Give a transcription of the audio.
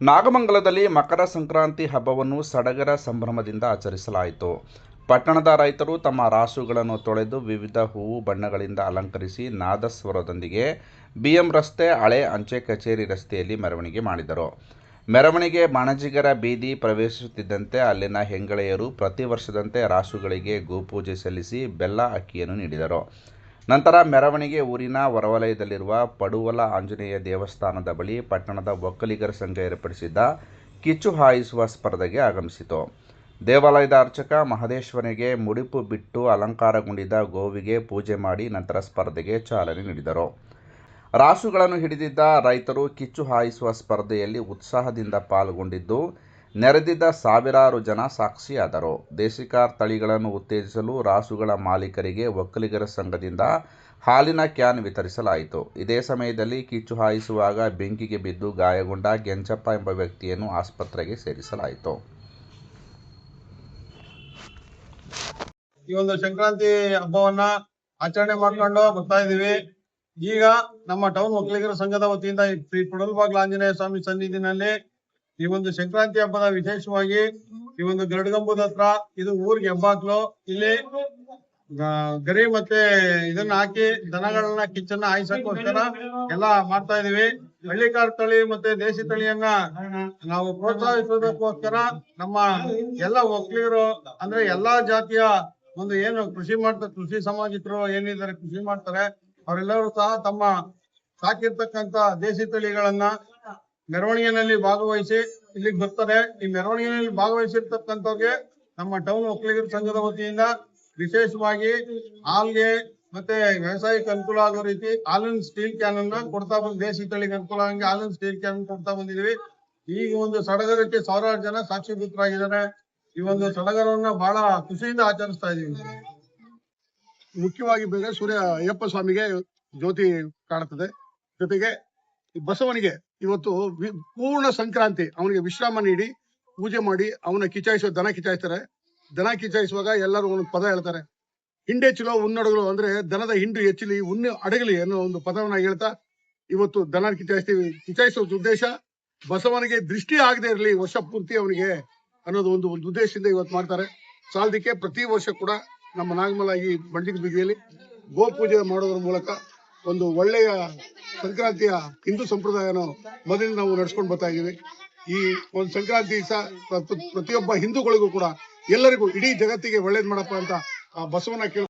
ನಾಗಮಂಗಲದಲ್ಲಿ ಮಕರ ಸಂಕ್ರಾಂತಿ ಹಬ್ಬವನ್ನು ಸಡಗರ ಸಂಭ್ರಮದಿಂದ ಆಚರಿಸಲಾಯಿತು. ಪಟ್ಟಣದ ರೈತರು ತಮ್ಮ ರಾಸುಗಳನ್ನು ತೊಳೆದು ವಿವಿಧ ಹೂವು ಬಣ್ಣಗಳಿಂದ ಅಲಂಕರಿಸಿ ನಾದಸ್ವರದೊಂದಿಗೆ ಬಿಎಂ ರಸ್ತೆ, ಹಳೆ ಅಂಚೆ ಕಚೇರಿ ರಸ್ತೆಯಲ್ಲಿ ಮೆರವಣಿಗೆ ಮಾಡಿದರು. ಮೆರವಣಿಗೆ ಬಾಣಜಿಗರ ಬೀದಿ ಪ್ರವೇಶಿಸುತ್ತಿದ್ದಂತೆ ಅಲ್ಲಿನ ಹೆಂಗಳೆಯರು ಪ್ರತಿ ವರ್ಷದಂತೆ ರಾಸುಗಳಿಗೆ ಗೋಪೂಜೆ ಸಲ್ಲಿಸಿ ಬೆಲ್ಲ ಅಕ್ಕಿಯನ್ನು ನೀಡಿದರು. ನಂತರ ಮೆರವಣಿಗೆ ಊರಿನ ಹೊರವಲಯದಲ್ಲಿರುವ ಪಡುವಲ ಆಂಜನೇಯ ದೇವಸ್ಥಾನದ ಬಳಿ ಪಟ್ಟಣದ ಒಕ್ಕಲಿಗರ ಸಂಘ ಏರ್ಪಡಿಸಿದ್ದ ಕಿಚ್ಚು ಹಾಯಿಸುವ ಸ್ಪರ್ಧೆಗೆ ಆಗಮಿಸಿತು. ದೇವಾಲಯದ ಅರ್ಚಕ ಮಹದೇಶ್ವರನಿಗೆ ಮುಡಿಪು ಬಿಟ್ಟು ಅಲಂಕಾರಗೊಂಡಿದ್ದ ಗೋವಿಗೆ ಪೂಜೆ ಮಾಡಿ ನಂತರ ಸ್ಪರ್ಧೆಗೆ ಚಾಲನೆ ನೀಡಿದರು. ರಾಸುಗಳನ್ನು ಹಿಡಿದಿದ್ದ ರೈತರು ಕಿಚ್ಚು ಹಾಯಿಸುವ ಸ್ಪರ್ಧೆಯಲ್ಲಿ ಉತ್ಸಾಹದಿಂದ ಪಾಲ್ಗೊಂಡಿದ್ದು, ನೆರೆದಿದ್ದ ಸಾವಿರಾರು ಜನ ಸಾಕ್ಷಿಯಾದರು. ದೇಸಿಕಾರ್ ತಳಿಗಳನ್ನು ಉತ್ತೇಜಿಸಲು ರಾಸುಗಳ ಮಾಲೀಕರಿಗೆ ಒಕ್ಕಲಿಗರ ಸಂಘದಿಂದ ಹಾಲಿನ ಕ್ಯಾನ್ ವಿತರಿಸಲಾಯಿತು. ಇದೇ ಸಮಯದಲ್ಲಿ ಕಿಚ್ಚು ಹಾಯಿಸುವಾಗ ಬೆಂಕಿಗೆ ಬಿದ್ದು ಗಾಯಗೊಂಡ ಗೆಂಚಪ್ಪ ಎಂಬ ವ್ಯಕ್ತಿಯನ್ನು ಆಸ್ಪತ್ರೆಗೆ ಸೇರಿಸಲಾಯಿತು. ಈ ಒಂದು ಸಂಕ್ರಾಂತಿ ಹಬ್ಬವನ್ನ ಆಚರಣೆ ಮಾಡ್ಕೊಂಡು ಬರ್ತಾ ಇದೀವಿ. ಈಗ ನಮ್ಮ ಟೌನ್ ಒಕ್ಕಲಿಗರ ಸಂಘದ ವತಿಯಿಂದ ಶ್ರೀ ಪಡುವಲ ಆಂಜನೇಯ ಸ್ವಾಮಿ ಸನ್ನಿಧಿನಲ್ಲಿ ಈ ಒಂದು ಸಂಕ್ರಾಂತಿ ಹಬ್ಬದ ವಿಶೇಷವಾಗಿ ಈ ಒಂದು ಗರುಡಗಂಬದ ಹತ್ರ ಇದು ಊರಿಗೆ ಹೆಬ್ಬಾಕ್ಲು, ಇಲ್ಲಿ ಗರಿ ಮತ್ತೆ ಇದನ್ನ ಹಾಕಿ ದನಗಳನ್ನ ಕಿಚ್ಚನ್ನ ಹಾಯಿಸಕ್ಕೋಸ್ಕರ ಎಲ್ಲಾ ಮಾಡ್ತಾ ಇದೀವಿ. ಹಳ್ಳಿಕಾರ್ ತಳಿ ಮತ್ತೆ ದೇಸಿ ತಳಿಯನ್ನ ನಾವು ಪ್ರೋತ್ಸಾಹಿಸೋದಕ್ಕೋಸ್ಕರ ನಮ್ಮ ಎಲ್ಲ ಒಕ್ಕಲಿಗರು ಅಂದ್ರೆ ಎಲ್ಲಾ ಜಾತಿಯ ಒಂದು ಏನು ಕೃಷಿ ಮಾಡ್ತಾರೆ, ಕೃಷಿ ಸಾಮಾಜಿಕರು ಏನಿದ್ದಾರೆ ಕೃಷಿ ಮಾಡ್ತಾರೆ, ಅವರೆಲ್ಲರೂ ಸಹ ತಮ್ಮ ಸಾಕಿರ್ತಕ್ಕಂತ ದೇಸಿ ತಳಿಗಳನ್ನ ಮೆರವಣಿಗೆಯಲ್ಲಿ ಭಾಗವಹಿಸಿ ಇಲ್ಲಿಗೆ ಬರ್ತಾರೆ. ಈ ಮೆರವಣಿಗೆಯಲ್ಲಿ ಭಾಗವಹಿಸಿರ್ತಕ್ಕಂಥವ್ರಿಗೆ ನಮ್ಮ ಟೌನ್ ಒಕ್ಕಲಿಗರ ಸಂಘದ ವತಿಯಿಂದ ವಿಶೇಷವಾಗಿ ಹಾಲ್ಗೆ ಮತ್ತೆ ವ್ಯವಸಾಯಕ್ಕೆ ಅನುಕೂಲ ಆಗೋ ರೀತಿ ಹಾಲಿನ ಸ್ಟೀಲ್ ಕ್ಯಾನ್ ಅನ್ನ ಕೊಡ್ತಾ ಬಂದ್ ದೇಸಿ ತಳಿಗೆ ಅನುಕೂಲ ಆಗಂಗೆ ಹಾಲಿನ ಸ್ಟೀಲ್ ಕ್ಯಾನ್ ಕೊಡ್ತಾ ಬಂದಿದೀವಿ. ಈ ಒಂದು ಸಡಗರಕ್ಕೆ ಸಾವಿರಾರು ಜನ ಸಾಕ್ಷೀಭೂತರಾಗಿದ್ದಾರೆ. ಈ ಒಂದು ಸಡಗರವನ್ನ ಬಹಳ ಖುಷಿಯಿಂದ ಆಚರಿಸ್ತಾ ಇದೀವಿ. ಮುಖ್ಯವಾಗಿ ಬೇರೆ ಸೂರ್ಯ ಅಯ್ಯಪ್ಪ ಸ್ವಾಮಿಗೆ ಜ್ಯೋತಿ ಕಾಣುತ್ತದೆ. ಜೊತೆಗೆ ಬಸವನಿಗೆ ಇವತ್ತು ಪೂರ್ಣ ಸಂಕ್ರಾಂತಿ ಅವನಿಗೆ ವಿಶ್ರಾಮ ನೀಡಿ ಪೂಜೆ ಮಾಡಿ ಅವನ ಕಿಚಾಯಿಸುವ ದನ ಕಿಚಾಯಿಸ್ತಾರೆ. ದನ ಕಿಚಾಯಿಸುವಾಗ ಎಲ್ಲರೂ ಒಂದು ಪದ ಹೇಳ್ತಾರೆ, ಹಿಂಡೆಚ್ಚಲೋ ಉನ್ನಡಗಲು, ಅಂದ್ರೆ ದನದ ಹಿಂಡು ಹೆಚ್ಚಲಿ ಉಣ್ಣು ಅಡಗಲಿ ಅನ್ನೋ ಒಂದು ಪದವನ್ನ ಹೇಳ್ತಾ ಇವತ್ತು ದನ ಕಿಚಾಯಿಸ್ತೀವಿ. ಕಿಚಾಯಿಸೋ ಉದ್ದೇಶ ಬಸವನಿಗೆ ದೃಷ್ಟಿ ಆಗದೆ ಇರಲಿ ವರ್ಷ ಪೂರ್ತಿ ಅವನಿಗೆ ಅನ್ನೋದು ಒಂದು ಉದ್ದೇಶದಿಂದ ಇವತ್ತು ಮಾಡ್ತಾರೆ. ಸಾಲದಕ್ಕೆ ಪ್ರತಿ ವರ್ಷ ಕೂಡ ನಮ್ಮ ನಾಗಮಲ ಈ ಬಂಡಿಗ ಬೀದಿಯಲ್ಲಿ ಗೋಪೂಜೆ ಮಾಡೋದ್ರ ಮೂಲಕ ಒಂದು ಒಳ್ಳೆಯ ಸಂಕ್ರಾಂತಿಯ ಹಿಂದೂ ಸಂಪ್ರದಾಯನ ಮೊದಲು ನಾವು ನಡ್ಸ್ಕೊಂಡು ಬರ್ತಾ ಇದೀವಿ. ಈ ಒಂದು ಸಂಕ್ರಾಂತಿ ಪ್ರತಿಯೊಬ್ಬ ಹಿಂದೂಗಳಿಗೂ ಕೂಡ ಎಲ್ಲರಿಗೂ ಇಡೀ ಜಗತ್ತಿಗೆ ಒಳ್ಳೇದ್ ಮಾಡಪ್ಪ ಅಂತ ಬಸವನ ಕೇಳ